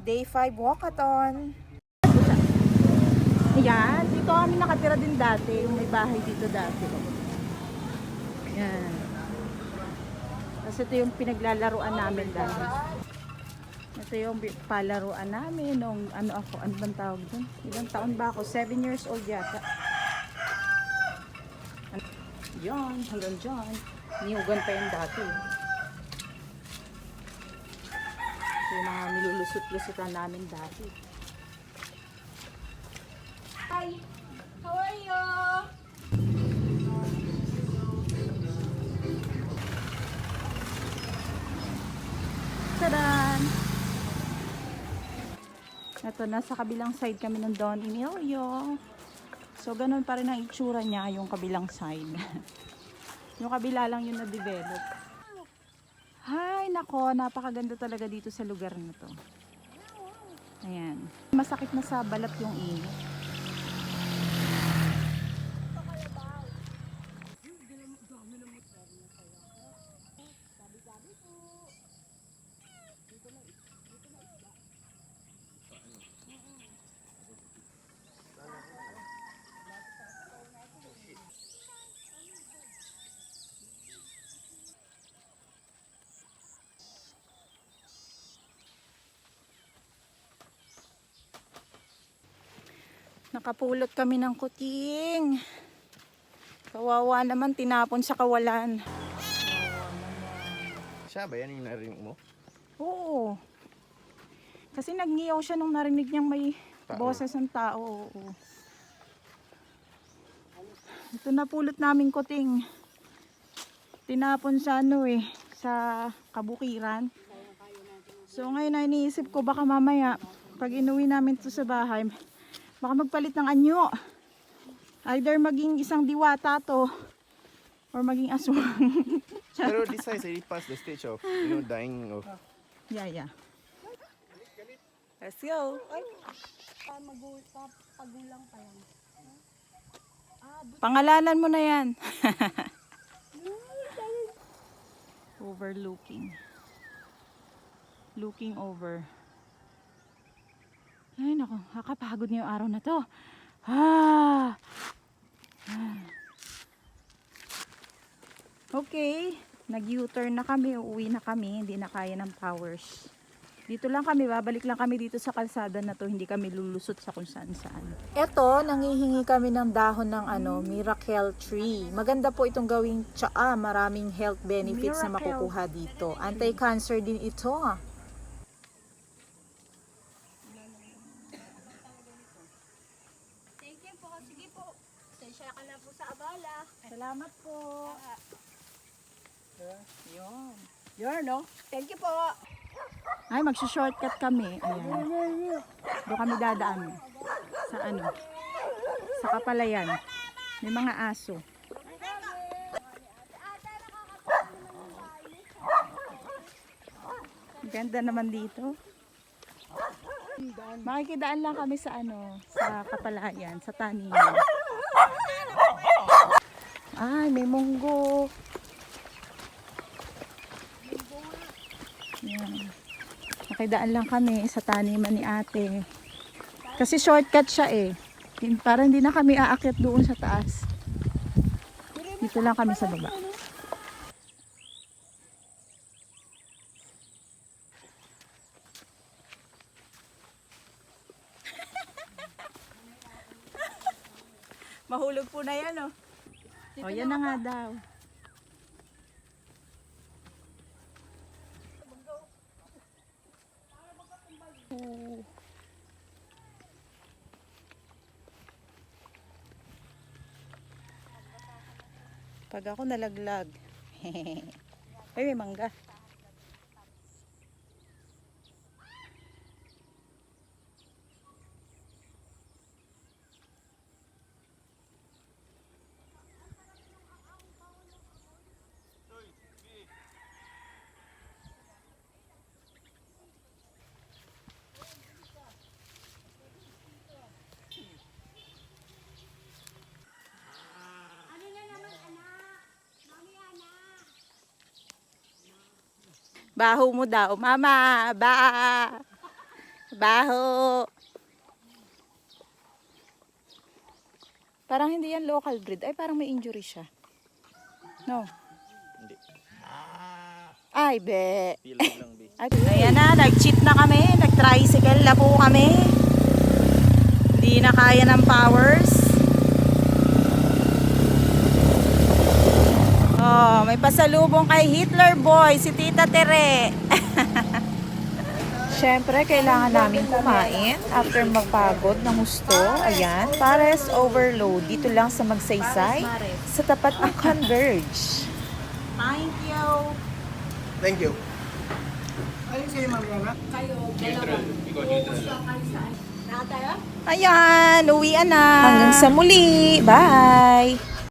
Day 5 walkathon. Ayan, dito kami nakatira din dati. Yung may bahay dito dati. Ayan. Kasi ito yung pinaglalaruan namin dati. Ito yung palaruan namin nung ano bang tawag dun? Ilang taon ba ako? 7 years old yata. Yan, hanggang dyan. Niyugan pa yung dati. Ito yung mga nilulusot-lusutan namin dati. Hi! How are you? Tadan! Ito, nasa kabilang side kami ng Don Emilio. So, ganun pa rin ang itsura niya, yung kabilang side. Yung kabila lang yung na-develop. Hay, nako, napakaganda talaga dito sa lugar na to. Ayan. Masakit na sa balat yung init. Nakapulot kami ng kuting. Kawawa naman, tinapon sa kawalan. Siya ba yan yung narinig mo? Oo. Kasi nagngiyaw siya nung narinig niyang may Tao. boses ng tao. Oo. Ito napulot namin kuting. Tinapon sa sa kabukiran. So ngayon na iniisip ko baka mamaya pag inuwi namin ito sa bahay, baka magpalit ng anyo. Either maging isang diwata to or maging aswang. Pero this size, it passed the stage of, dying of. Yeah. Let's go. Pagulang pa yan. Pangalanan mo na yan. Overlooking. Looking over. Ay nako, kakapagod na yung araw na to. Okay, nag-U-turn na kami, uuwi na kami, hindi na kaya ng powers. Dito lang kami, babalik lang kami dito sa kalsada na to, hindi kami lulusot sa kung saan saan. Eto, nangihingi kami ng dahon ng miracle tree. Maganda po itong gawing tsaa, maraming health benefits na makukuha dito. Anti-cancer din ito. Thank you po. Sige po. Sensya ka na po sa abala. Salamat po. Yun. Yun, no? Thank you po. Ay, magsi-shortcut kami. Ayan. Doon kami dadaan. Sa sa kapalayan. May mga aso. Ganda naman dito. Makikidaan lang kami sa sa kapalayan, sa taniman. Ay, may munggo. Yan. Nakidaan lang kami sa taniman ni ate. Kasi shortcut siya eh. Para hindi na kami aakyat doon sa taas. Dito lang kami sa baba. Mahulog po na yan oh. O yan na nga daw. Pag ako nalaglag. Ay, may mangga. Baho mo daw. Mama, ba. Baho. Parang hindi yan local breed. Ay, parang may injury siya. No. Hindi. Ay, be. Pilog lang, B. Ay, ayan na, nag-cheat na kami. Nag-tricycle na po kami. Hindi na kaya ng powers. Oh, may pasalubong kay Hitler Boy, si Tita Tere. Siyempre, kailangan namin kumain after magpagod ng husto. Ayan, Pares Overload. Dito lang sa Magsaysay, sa tapat ng Converge. Thank you. Thank you. Ayan, uwian na. Hanggang sa muli. Bye!